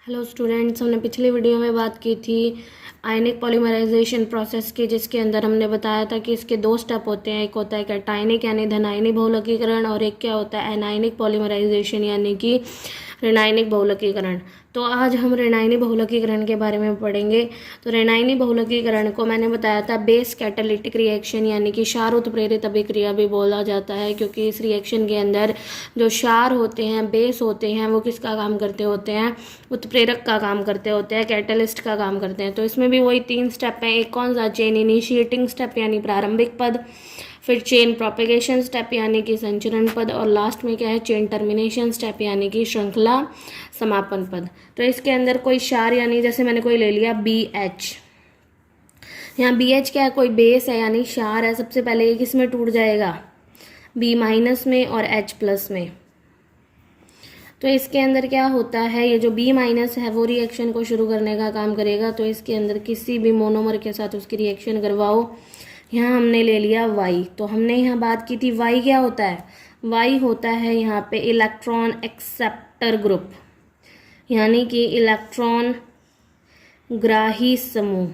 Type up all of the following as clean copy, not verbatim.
Hello students, हमने पिछली video में बात की थी आयनिक पॉलीमराइजेशन प्रोसेस की, जिसके अंदर हमने बताया था कि इसके दो स्टेप होते हैं। एक होता है कैटायनिक यानी धनायनिक बहुलकीकरण और एक क्या होता है एनायनिक पॉलीमराइजेशन यानी कि ऋणायनिक बहुलकीकरण। तो आज हम ऋणायनिक बहुलकीकरण के बारे में पढ़ेंगे। तो ऋणायनिक बहुलकीकरण को मैंने बताया था बेस कैटालिटिक रिएक्शन यानी कि क्षार उत्प्रेरित अभिक्रिया भी बोला जाता है, क्योंकि इस रिएक्शन के अंदर जो क्षार होते हैं, बेस होते हैं, वो किसका काम करते होते हैं? उत्प्रेरक का काम करते होते हैं, कैटलिस्ट का काम करते हैं। तो इसमें भी वही 3 स्टेप हैं। एक कौन सा? चेन इनिशिएटिंग स्टेप यानी प्रारंभिक पद, फिर चेन प्रोपेगेशन स्टेप यानी कि संचरण पद, और लास्ट में क्या है? चेन टर्मिनेशन स्टेप यानी कि श्रृंखला समापन पद। तो इसके अंदर कोई क्षार यानी जैसे मैंने कोई ले लिया BH, यहाँ BH क्या है? कोई बेस है यानी क्षार है। सबसे पहले ये किस में टूट जाएगा? B- में और H+ में। तो इसके अंदर क्या होता है, ये जो B- है वो रिएक्शन को शुरू करने का काम करेगा। तो इसके अंदर किसी भी मोनोमर के साथ उसकी रिएक्शन करवाओ। यहाँ हमने ले लिया Y, तो हमने यहाँ बात की थी Y क्या होता है? Y होता है यहाँ पे इलेक्ट्रॉन एक्सेप्टर ग्रुप यानी कि इलेक्ट्रॉन ग्राही समूह।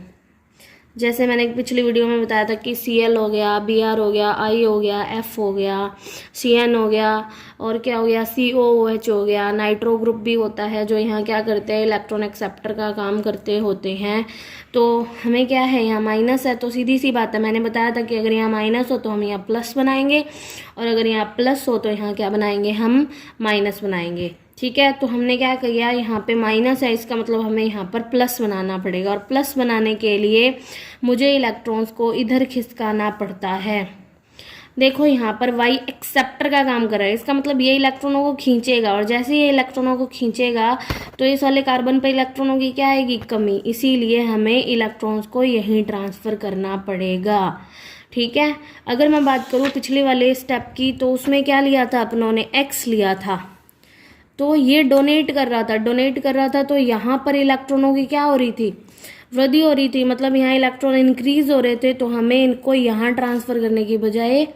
जैसे मैंने पिछली वीडियो में बताया था कि Cl हो गया, Br हो गया, I हो गया, F हो गया, Cn हो गया, और क्या हो गया? COOH हो गया। नाइट्रो ग्रुप भी होता है जो यहाँ क्या करते हैं? इलेक्ट्रॉन एक्सेप्टर का काम करते होते हैं। तो हमें क्या है, यहाँ माइनस है तो सीधी सी बात है, मैंने बताया था कि अगर यहाँ माइनस हो तो हम यहाँ प्लस बनाएंगे, और अगर यहाँ प्लस हो तो यहाँ क्या बनाएंगे? हम माइनस बनाएंगे। ठीक है, तो हमने क्या किया, यहाँ पे माइनस है, इसका मतलब हमें यहाँ पर प्लस बनाना पड़ेगा, और प्लस बनाने के लिए मुझे इलेक्ट्रॉन्स को इधर खिसकाना पड़ता है। देखो यहाँ पर Y एक्सेप्टर का काम कर रहा है, इसका मतलब ये इलेक्ट्रॉनों को खींचेगा, और जैसे ये इलेक्ट्रॉनों को खींचेगा तो इस वाले कार्बन पर इलेक्ट्रॉनों की क्या आएगी? कमी। इसीलिए हमें इलेक्ट्रॉन्स को यहीं ट्रांसफ़र करना पड़ेगा। ठीक है, अगर मैं बात करूँ पिछले वाले स्टेप की, तो उसमें क्या लिया था अपनों ने? X लिया था। तो ये डोनेट कर रहा था, तो यहाँ पर इलेक्ट्रॉनों की क्या हो रही थी? वृद्धि हो रही थी, मतलब यहाँ इलेक्ट्रॉन इंक्रीज हो रहे थे। तो हमें इनको यहाँ ट्रांसफ़र करने की बजाय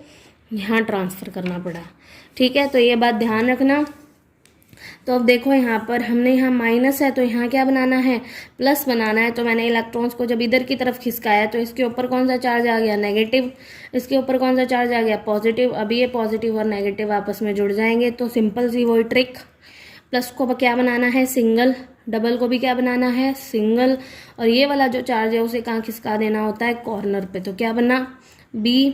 यहाँ ट्रांसफ़र करना पड़ा। ठीक है, तो ये बात ध्यान रखना। तो अब देखो यहाँ पर हमने यहाँ माइनस है तो यहाँ क्या बनाना है? प्लस बनाना है। तो मैंने इलेक्ट्रॉन्स को जब इधर की तरफ खिसकाया तो इसके ऊपर कौन सा चार्ज आ गया? नेगेटिव। इसके ऊपर कौन सा चार्ज आ गया? पॉजिटिव। अभी ये पॉजिटिव और नेगेटिव आपस में जुड़ जाएंगे। तो सिंपल सी वही ट्रिक, प्लस को क्या बनाना है? सिंगल। डबल को भी क्या बनाना है? सिंगल। और ये वाला जो चार्ज है उसे कहाँ खिसका देना होता है? कॉर्नर पे। तो क्या बना? B।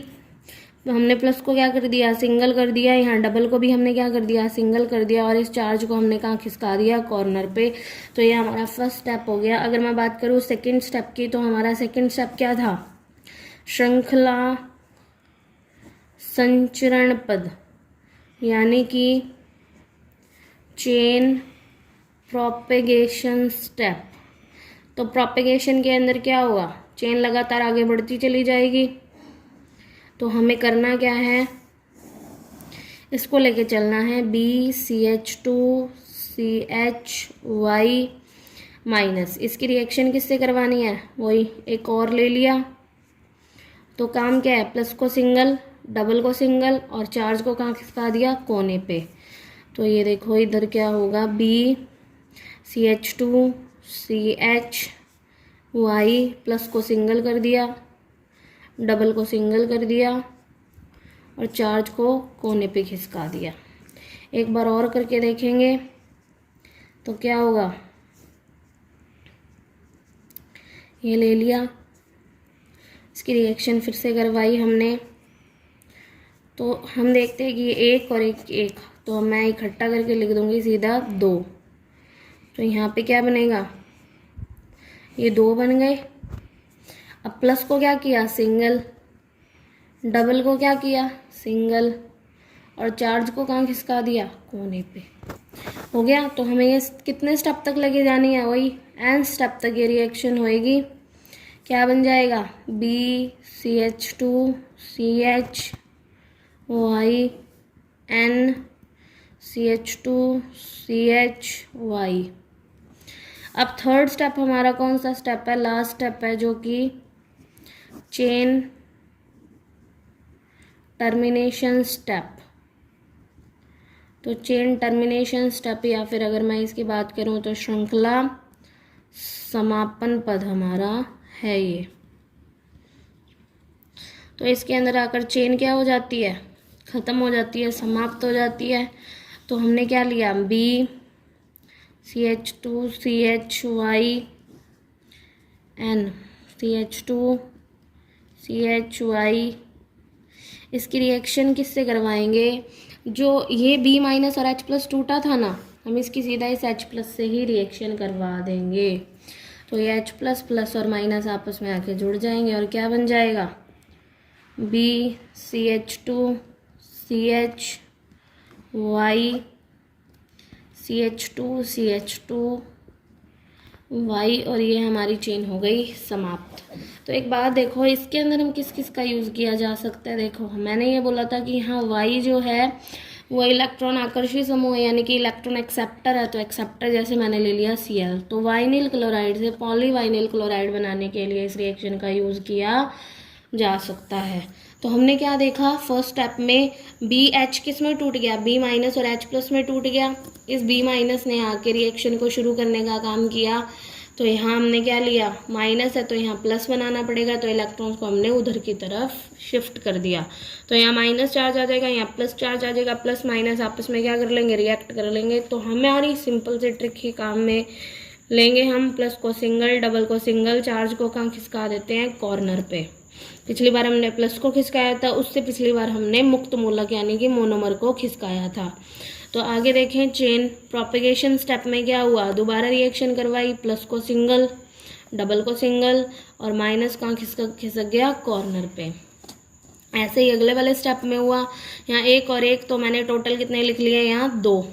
तो हमने प्लस को क्या कर दिया? सिंगल कर दिया। यहाँ डबल को भी हमने क्या कर दिया? सिंगल कर दिया, और इस चार्ज को हमने कहाँ खिसका दिया? कॉर्नर पे। तो ये हमारा फर्स्ट स्टेप हो गया। अगर मैं बात करूँ सेकेंड स्टेप की, तो हमारा सेकेंड स्टेप क्या था? श्रृंखला संचरण पद यानी कि चेन प्रोपेगेशन स्टेप। तो प्रोपेगेशन के अंदर क्या हुआ? चेन लगातार आगे बढ़ती चली जाएगी। तो हमें करना क्या है? इसको लेके चलना है BCH2CHY-। इसकी रिएक्शन किससे करवानी है? वही एक और ले लिया। तो काम क्या है? प्लस को सिंगल, डबल को सिंगल, और चार्ज को कहाँ खिसका दिया? कोने पे। तो ये देखो इधर क्या होगा? BCH2CHY प्लस को सिंगल कर दिया, डबल को सिंगल कर दिया, और चार्ज को कोने पे खिसका दिया। एक बार और करके देखेंगे तो क्या होगा? ये ले लिया, इसकी रिएक्शन फिर से करवाई हमने। तो हम देखते हैं कि ये एक और एक, तो मैं इकट्ठा करके लिख दूंगी सीधा 2। तो यहाँ पे क्या बनेगा? ये 2 बन गए। अब प्लस को क्या किया? सिंगल। डबल को क्या किया? सिंगल। और चार्ज को कहाँ खिसका दिया? कोने पे। हो गया। तो हमें ये कितने स्टेप तक लेके जानी है? वही n स्टेप तक ये रिएक्शन होएगी। क्या बन जाएगा? BCH2CHY-NCH2CHY। अब थर्ड स्टेप हमारा कौन सा स्टेप है? लास्ट स्टेप है, जो कि चेन टर्मिनेशन स्टेप। तो चेन टर्मिनेशन स्टेप, या फिर अगर मैं इसकी बात करूँ तो श्रृंखला समापन पद हमारा है ये। तो इसके अंदर आकर चेन क्या हो जाती है, ख़त्म हो जाती है, समाप्त हो जाती है। तो हमने क्या लिया, BCH2CHYN CH2CHY। इसकी रिएक्शन किससे करवाएंगे, जो ये B- और H+ टूटा था ना, हम इसकी सीधा इस H+ से ही रिएक्शन करवा देंगे। तो ये H++ और माइनस आपस में आके जुड़ जाएंगे और क्या बन जाएगा, BCH2CHY CH2CH2Y, और ये हमारी चेन हो गई समाप्त। तो एक बात देखो, इसके अंदर हम किस किस का यूज़ किया जा सकता है। देखो मैंने ये बोला था कि यहाँ Y जो है वो इलेक्ट्रॉन आकर्षी समूह है, यानी कि इलेक्ट्रॉन एक्सेप्टर है। तो एक्सेप्टर जैसे मैंने ले लिया Cl, तो वाइनिल क्लोराइड से पॉलीवाइनिल क्लोराइड बनाने के लिए इस रिएक्शन का यूज़ किया जा सकता है। तो हमने क्या देखा, फर्स्ट स्टेप में BH किस में टूट गया, B- और H+ में टूट गया। इस B- ने आके रिएक्शन को शुरू करने का काम किया। तो यहाँ हमने क्या लिया, माइनस है तो यहाँ प्लस बनाना पड़ेगा, तो इलेक्ट्रॉन्स को हमने उधर की तरफ शिफ्ट कर दिया। तो यहाँ माइनस चार्ज आ जाएगा, यहाँ प्लस चार्ज आ जाएगा, प्लस माइनस आपस में क्या कर लेंगे, रिएक्ट कर लेंगे। तो हमारी सिंपल से ट्रिक ही काम में लेंगे हम। प्लस को सिंगल, डबल को सिंगल, चार्ज को कहाँ खिसका देते हैं, कॉर्नर पे। पिछली बार हमने प्लस को खिसकाया था, उससे पिछली बार हमने मुक्त मूलक यानी कि मोनोमर को खिसकाया था। तो आगे देखें, चेन प्रोपेगेशन स्टेप में क्या हुआ, दोबारा रिएक्शन करवाई, प्लस को सिंगल, डबल को सिंगल, और माइनस कहाँ खिसक गया, कॉर्नर पे। ऐसे ही अगले वाले स्टेप में हुआ, यहाँ एक और एक, तो मैंने टोटल कितने लिख लिए, यहाँ 2।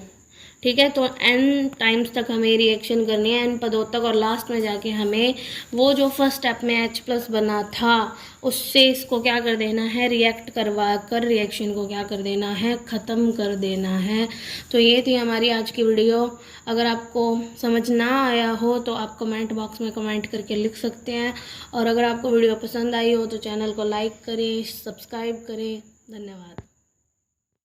ठीक है, तो n टाइम्स तक हमें रिएक्शन करनी है, n पदों तक, और लास्ट में जाके हमें वो जो फर्स्ट स्टेप में H+ बना था उससे इसको क्या कर देना है, रिएक्ट करवा कर रिएक्शन को क्या कर देना है, ख़त्म कर देना है। तो ये थी हमारी आज की वीडियो। अगर आपको समझ ना आया हो तो आप कमेंट बॉक्स में कमेंट करके लिख सकते हैं, और अगर आपको वीडियो पसंद आई हो तो चैनल को लाइक करें, सब्सक्राइब करें। धन्यवाद।